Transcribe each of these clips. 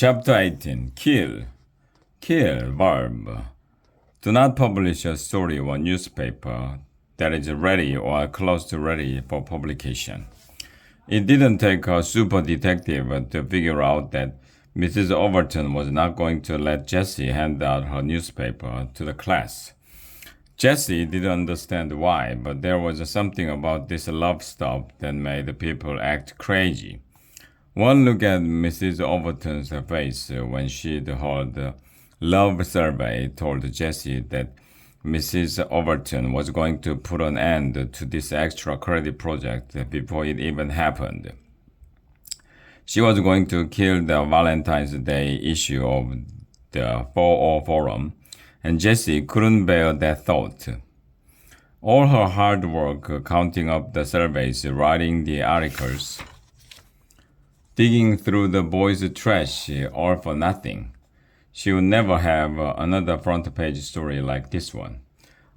Chapter 18 Kill. Kill, verb. Do not publish a story or newspaper that is ready or close to ready for publication. It didn't take a super detective to figure out that Mrs. Overton was not going to let Jessie hand out her newspaper to the class. Jessie didn't understand why, but there was something about this love stuff that made people act crazy. One look at Mrs. Overton's face when she'd heard the love survey told Jessie that Mrs. Overton was going to put an end to this extra credit project before it even happened. She was going to kill the Valentine's Day issue of the 4 Forum, and Jessie couldn't bear that thought. All her hard work counting up the surveys, writing the articles, digging through the boys' trash, all for nothing. She would never have another front page story like this one.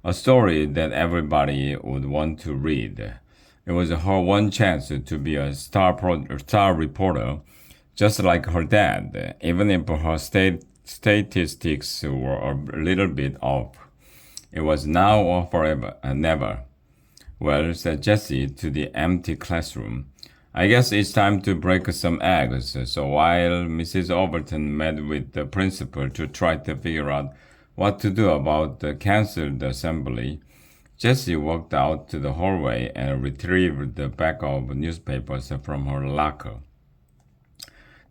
A story that everybody would want to read. It was her one chance to be a star reporter, just like her dad, even if her statistics were a little bit off. It was now or forever, never. Well, said Jessie to the empty classroom, I guess it's time to break some eggs. So while Mrs. Overton met with the principal to try to figure out what to do about the cancelled assembly, Jessie walked out to the hallway and retrieved the back of newspapers from her locker.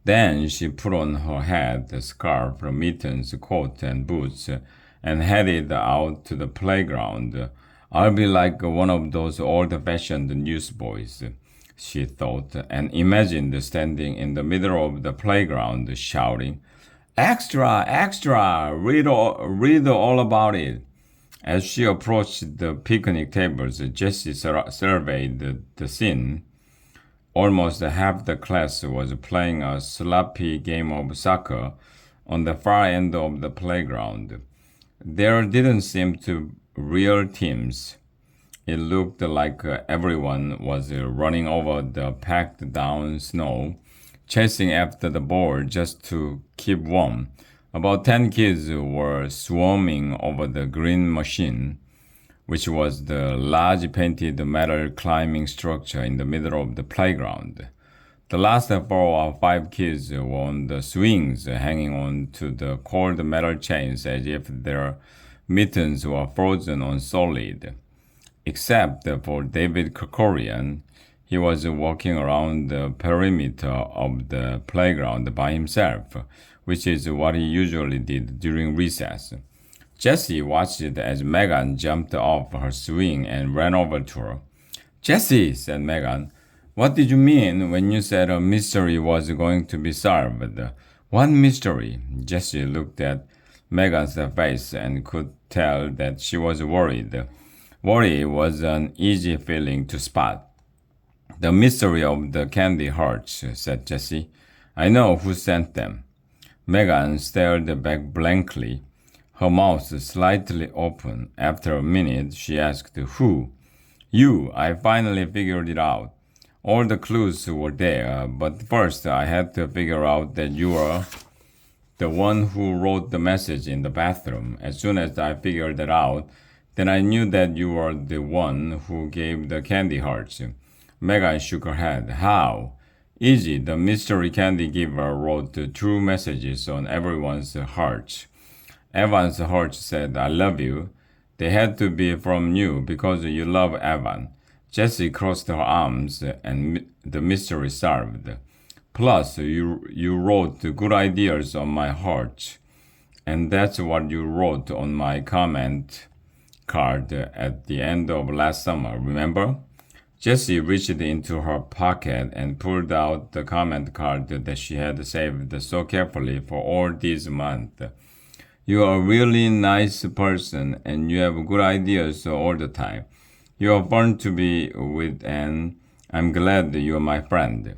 Then she put on her hat, scarf, mittens, coat, and boots, and headed out to the playground. I'll be like one of those old-fashioned newsboys, she thought, and imagined standing in the middle of the playground shouting, Extra! Extra! Read all about it! As she approached the picnic tables, Jessie surveyed the scene. Almost half the class was playing a sloppy game of soccer on the far end of the playground. There didn't seem to be real teams. It looked like everyone was running over the packed down snow, chasing after the ball just to keep warm. About 10 kids were swarming over the green machine, which was the large painted metal climbing structure in the middle of the playground. The last 4 or 5 kids were on the swings, hanging on to the cold metal chains as if their mittens were frozen on solid. Except for David Krikorian, he was walking around the perimeter of the playground by himself, which is what he usually did during recess. Jessie watched as Megan jumped off her swing and ran over to her. Jessie, said Megan, what did you mean when you said a mystery was going to be solved? What mystery? Jessie looked at Megan's face and could tell that she was worried. Worry was an easy feeling to spot. The mystery of the candy hearts, said Jessie. I know who sent them. Megan stared back blankly, her mouth slightly open. After a minute, she asked, Who? You. I finally figured it out. All the clues were there, but first I had to figure out that you were the one who wrote the message in the bathroom. As soon as I figured that out, then I knew that you were the one who gave the candy hearts. Megan shook her head. How? Easy. The mystery candy giver wrote 2 messages on everyone's hearts. Evan's heart said, I love you. They had to be from you because you love Evan. Jessie crossed her arms and the mystery solved. Plus, you wrote good ideas on my heart. And that's what you wrote on my comment card at the end of last summer, remember? Jessie reached into her pocket and pulled out the comment card that she had saved so carefully for all these months. You are a really nice person and you have good ideas all the time. You are fun to be with and I'm glad you are my friend.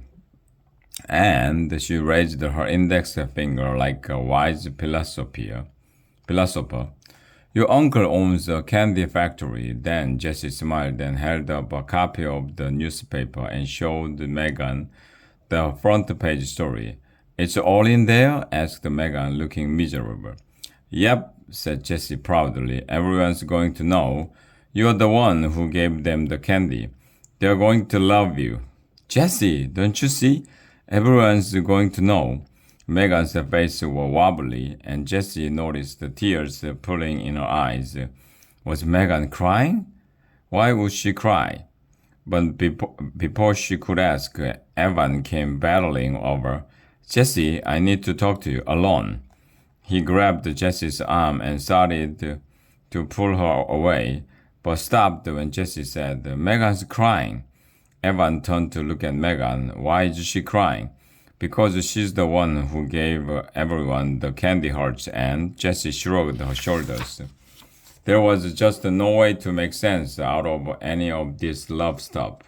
And she raised her index finger like a wise philosopher. Your uncle owns a candy factory. Then Jessie smiled and held up a copy of the newspaper and showed Megan the front page story. It's all in there? Asked Megan, looking miserable. Yep, said Jessie proudly. Everyone's going to know. You're the one who gave them the candy. They're going to love you. Jessie, don't you see? Everyone's going to know. Megan's face was wobbly, and Jessie noticed the tears pooling in her eyes. Was Megan crying? Why would she cry? But before she could ask, Evan came battling over. Jessie, I need to talk to you alone. He grabbed Jessie's arm and started to pull her away, but stopped when Jessie said, Megan's crying. Evan turned to look at Megan. Why is she crying? Because she's the one who gave everyone the candy hearts, and Jessie shrugged her shoulders. There was just no way to make sense out of any of this love stuff.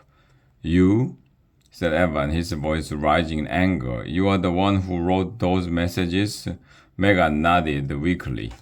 You? Said Evan, his voice rising in anger. You are the one who wrote those messages? Megan nodded weakly.